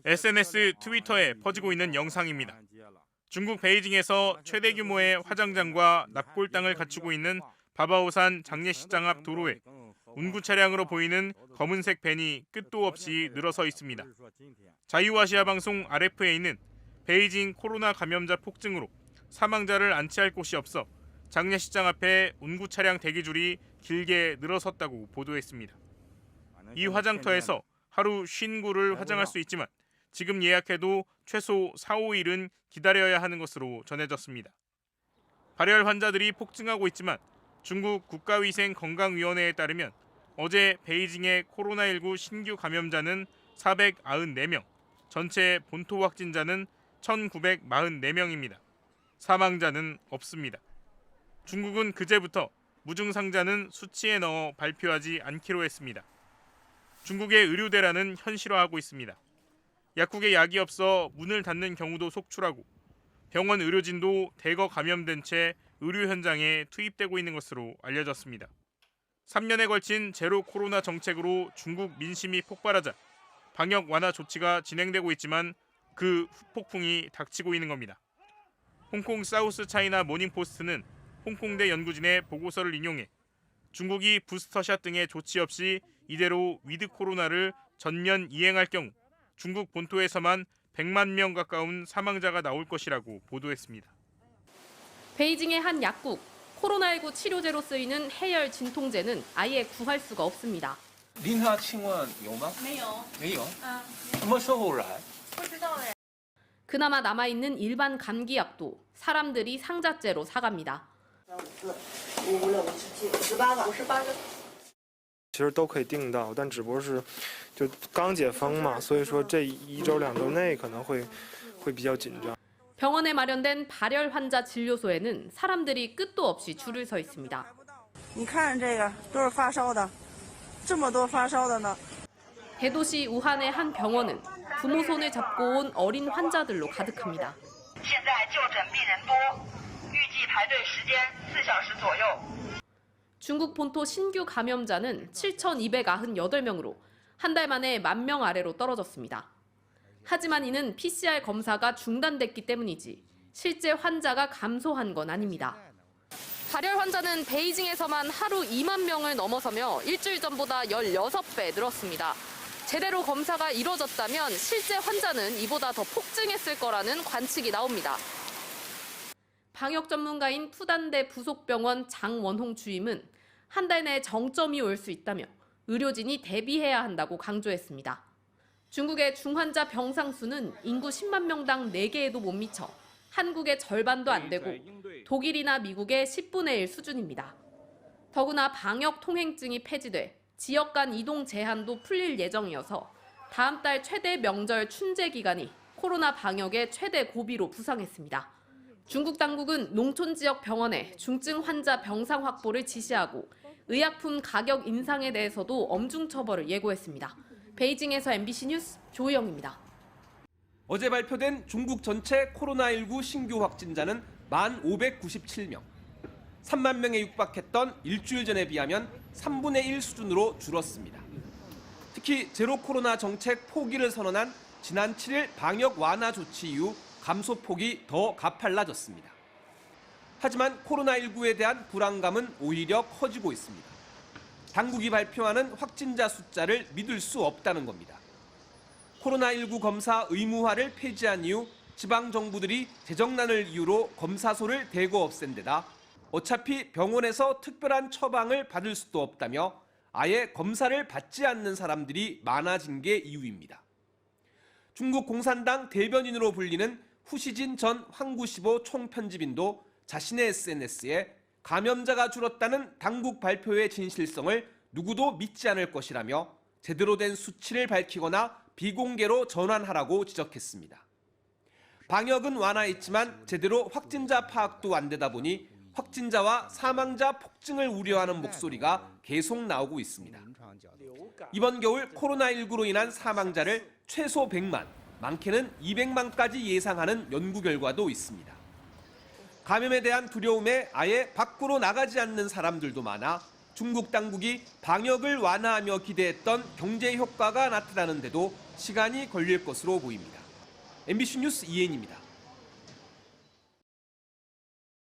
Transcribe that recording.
SNS 트위터에 퍼지고 있는 영상입니다. 중국 베이징에서 최대 규모의 화장장과 납골당을 갖추고 있는 바바오산 장례식장 앞 도로에 운구 차량으로 보이는 검은색 밴이 끝도 없이 늘어서 있습니다. 자유아시아 방송 RFA는 베이징 코로나 감염자 폭증으로 사망자를 안치할 곳이 없어 장례식장 앞에 운구 차량 대기줄이 길게 늘어섰다고 보도했습니다. 이 화장터에서 하루 50구를 화장할 수 있지만 지금 예약해도 최소 4, 5일은 기다려야 하는 것으로 전해졌습니다. 발열 환자들이 폭증하고 있지만 중국 국가위생건강위원회에 따르면 어제 베이징의 코로나19 신규 감염자는 494명, 전체 본토 확진자는 1944명입니다. 사망자는 없습니다. 중국은 그제부터 무증상자는 수치에 넣어 발표하지 않기로 했습니다. 중국의 의료대란은 현실화하고 있습니다. 약국에 약이 없어 문을 닫는 경우도 속출하고 병원 의료진도 대거 감염된 채 의료 현장에 투입되고 있는 것으로 알려졌습니다. 3년에 걸친 제로 코로나 정책으로 중국 민심이 폭발하자 방역 완화 조치가 진행되고 있지만 그 후폭풍이 닥치고 있는 겁니다. 홍콩 사우스 차이나 모닝포스트는 홍콩대 연구진의 보고서를 인용해 중국이 부스터샷 등의 조치 없이 이대로 위드 코로나를 전면 이행할 경우 중국 본토에서만 100만 명 가까운 사망자가 나올 것이라고 보도했습니다. 베이징의 한 약국, 코로나19 치료제로 쓰이는 해열 진통제는 아예 구할 수가 없습니다. 临床请问有吗？没有。什么时候来？ 그나마 남아있는 일반 감기약도 사람들이 상자째로 사갑니다. 其实都可以订到，但只不过是就刚解封嘛，所以说这1周2周内可能会比较紧张。 병원에 마련된 발열 환자 진료소에는 사람들이 끝도 없이 줄을 서 있습니다. 你看这个都是发烧的，这么多发烧的呢。 대도시 우한의 한 병원은 부모 손을 잡고 온 어린 환자들로 가득합니다. 现在就诊病人多，预计排队时间4小时左右。 중국 본토 신규 감염자는 7,298명으로 한 달 만에 10,000명 아래로 떨어졌습니다. 하지만 이는 PCR 검사가 중단됐기 때문이지 실제 환자가 감소한 건 아닙니다. 발열 환자는 베이징에서만 하루 2만 명을 넘어서며 일주일 전보다 16배 늘었습니다. 제대로 검사가 이뤄졌다면 실제 환자는 이보다 더 폭증했을 거라는 관측이 나옵니다. 방역 전문가인 푸단대 부속병원 장원홍 주임은 한 달 내에 정점이 올 수 있다며 의료진이 대비해야 한다고 강조했습니다. 중국의 중환자 병상 수는 인구 10만 명당 4개에도 못 미쳐 한국의 절반도 안 되고 독일이나 미국의 10분의 1 수준입니다. 더구나 방역 통행증이 폐지돼 지역 간 이동 제한도 풀릴 예정이어서 다음 달 최대 명절 춘제 기간이 코로나 방역의 최대 고비로 부상했습니다. 중국 당국은 농촌 지역 병원에 중증 환자 병상 확보를 지시하고 의약품 가격 인상에 대해서도 엄중 처벌을 예고했습니다. 베이징에서 MBC 뉴스 조희영입니다. 어제 발표된 중국 전체 코로나19 신규 확진자는 1,597명. 3만 명에 육박했던 일주일 전에 비하면 3분의 1 수준으로 줄었습니다. 특히 제로 코로나 정책 포기를 선언한 지난 7일 방역 완화 조치 이후 감소폭이 더 가팔라졌습니다. 하지만 코로나19에 대한 불안감은 오히려 커지고 있습니다. 당국이 발표하는 확진자 숫자를 믿을 수 없다는 겁니다. 코로나19 검사 의무화를 폐지한 이후 지방정부들이 재정난을 이유로 검사소를 대거 없앤 데다 어차피 병원에서 특별한 처방을 받을 수도 없다며 아예 검사를 받지 않는 사람들이 많아진 게 이유입니다. 중국 공산당 대변인으로 불리는 후시진 전 황구시보 총편집인도 자신의 SNS에 감염자가 줄었다는 당국 발표의 진실성을 누구도 믿지 않을 것이라며 제대로 된 수치를 밝히거나 비공개로 전환하라고 지적했습니다. 방역은 완화했지만 제대로 확진자 파악도 안 되다 보니 확진자와 사망자 폭증을 우려하는 목소리가 계속 나오고 있습니다. 이번 겨울 코로나19로 인한 사망자를 최소 100만, 많게는 200만까지 예상하는 연구 결과도 있습니다. 감염에 대한 두려움에 아예 밖으로 나가지 않는 사람들도 많아 중국 당국이 방역을 완화하며 기대했던 경제 효과가 나타나는데도 시간이 걸릴 것으로 보입니다. MBC 뉴스 이혜인입니다.